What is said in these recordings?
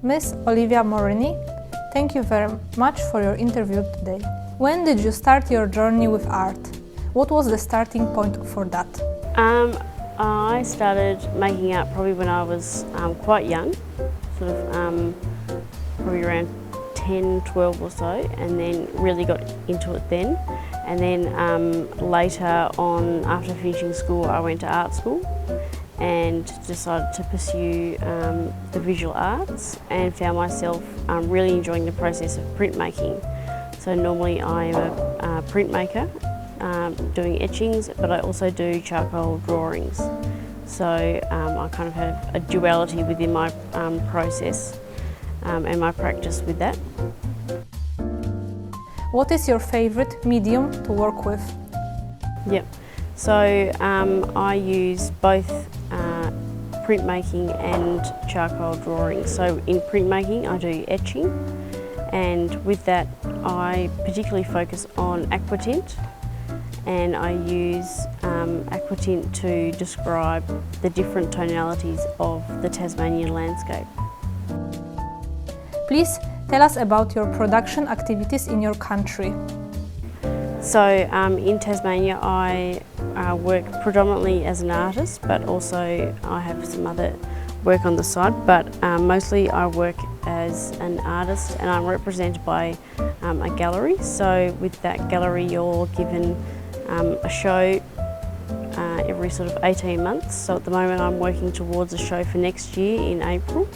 Miss Olivia Moroney, thank you very much for your interview today. When did you start your journey with art? What was the starting point for that? I started making art probably when I was quite young, sort of probably around 10, 12 or so, and then really got into it then. And then later on, after finishing school, I went to art school and decided to pursue the visual arts and found myself really enjoying the process of printmaking. So normally I am a printmaker doing etchings, but I also do charcoal drawings. So I kind of have a duality within my process and my practice with that. What is your favourite medium to work with? Yep. So I use both printmaking and charcoal drawing. So in printmaking I do etching, and with that I particularly focus on aquatint, and I use aquatint to describe the different tonalities of the Tasmanian landscape. Please tell us about your production activities in your country. So in Tasmania I work predominantly as an artist, but also I have some other work on the side, but mostly I work as an artist and I'm represented by a gallery. So with that gallery you're given a show every sort of 18 months. So at the moment I'm working towards a show for next year in April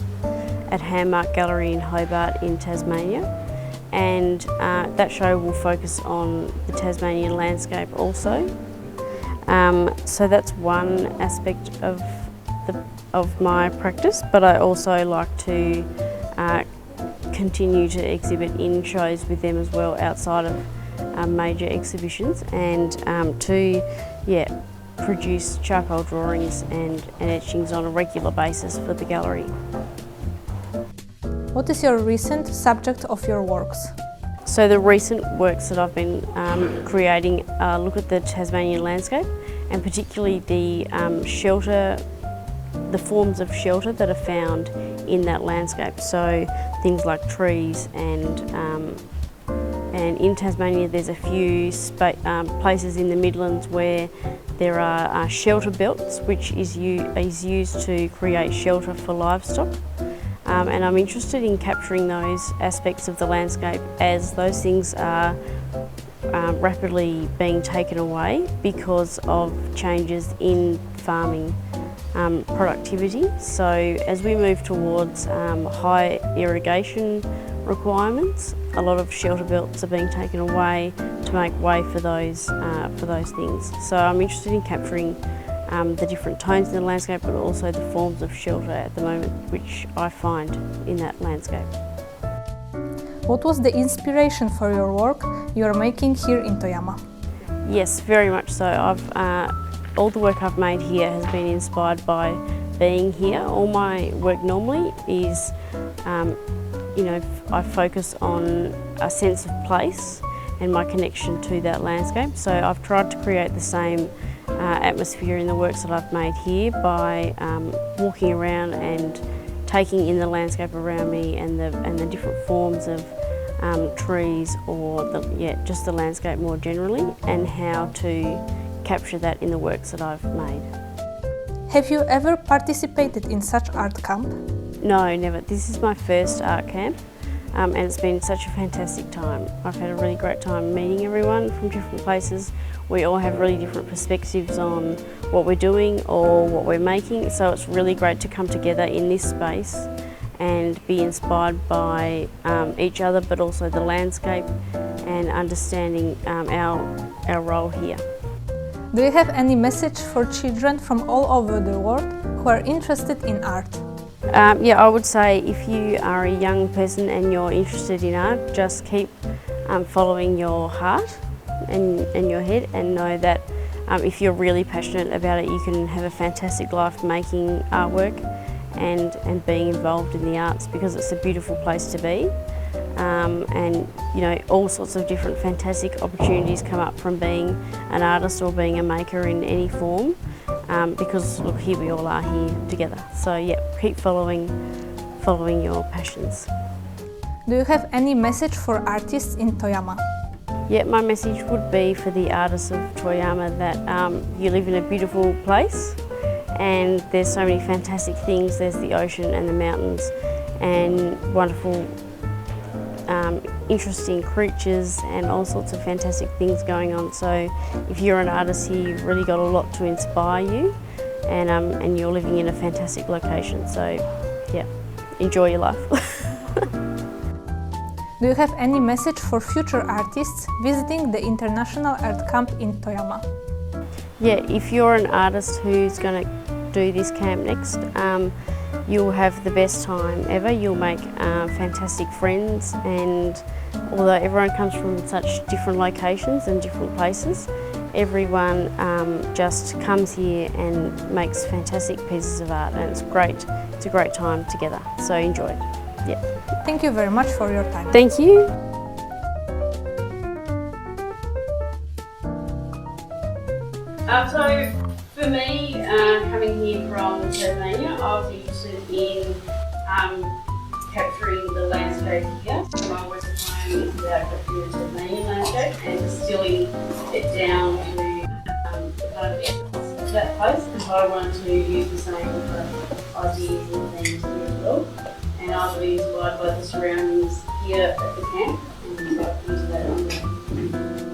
at Handmark Gallery in Hobart in Tasmania, and that show will focus on the Tasmanian landscape also. So that's one aspect of my practice, but I also like to continue to exhibit in shows with them as well outside of major exhibitions, and to produce charcoal drawings and etchings on a regular basis for the gallery. What is your recent subject of your works? So the recent works that I've been creating look at the Tasmanian landscape, and particularly the forms of shelter that are found in that landscape. So things like trees, and in Tasmania there's a few places in the Midlands where there are shelter belts, which is used to create shelter for livestock. And I'm interested in capturing those aspects of the landscape as those things are rapidly being taken away because of changes in farming productivity. So as we move towards high irrigation requirements, a lot of shelter belts are being taken away to make way for those things. So I'm interested in capturing the different tones in the landscape, but also the forms of shelter at the moment, which I find in that landscape. What was the inspiration for your work you are making here in Toyama? Yes, very much so. All the work I've made here has been inspired by being here. All my work normally is, I focus on a sense of place and my connection to that landscape. So I've tried to create the same atmosphere in the works that I've made here by walking around and taking in the landscape around me and the different forms of trees, or just the landscape more generally, and how to capture that in the works that I've made. Have you ever participated in such art camp? No, never. This is my first art camp, and it's been such a fantastic time. I've had a really great time meeting everyone from different places. We all have really different perspectives on what we're doing or what we're making, so it's really great to come together in this space and be inspired by each other, but also the landscape and understanding our role here. Do you have any message for children from all over the world who are interested in art? I would say if you are a young person and you're interested in art, just keep following your heart and your head, and know that if you're really passionate about it, you can have a fantastic life making artwork and being involved in the arts, because it's a beautiful place to be. And all sorts of different fantastic opportunities come up from being an artist or being a maker in any form, because look, here we all are here together. So keep following following your passions. Do you have any message for artists in Toyama? Yeah, my message would be for the artists of Toyama that you live in a beautiful place and there's so many fantastic things. There's the ocean and the mountains and wonderful, interesting creatures and all sorts of fantastic things going on. So if you're an artist here, you've really got a lot to inspire you and you're living in a fantastic location. So yeah, enjoy your life. Do you have any message for future artists visiting the International Art Camp in Toyama? Yeah, if you're an artist who's going to do this camp next, you'll have the best time ever. You'll make fantastic friends, and although everyone comes from such different locations and different places, everyone just comes here and makes fantastic pieces of art, and it's great. It's a great time together, so enjoy it. Yeah. Thank you very much for your time. Thank you. So for me, coming here from Tasmania, I was interested in capturing the landscape here. My work at home is about capturing the Tasmanian landscape and distilling it down to the kind of essence of that place. And so I wanted to use the same for ideas and things here as well. And I was really inspired by the surroundings here at the camp, and so I've used that on there.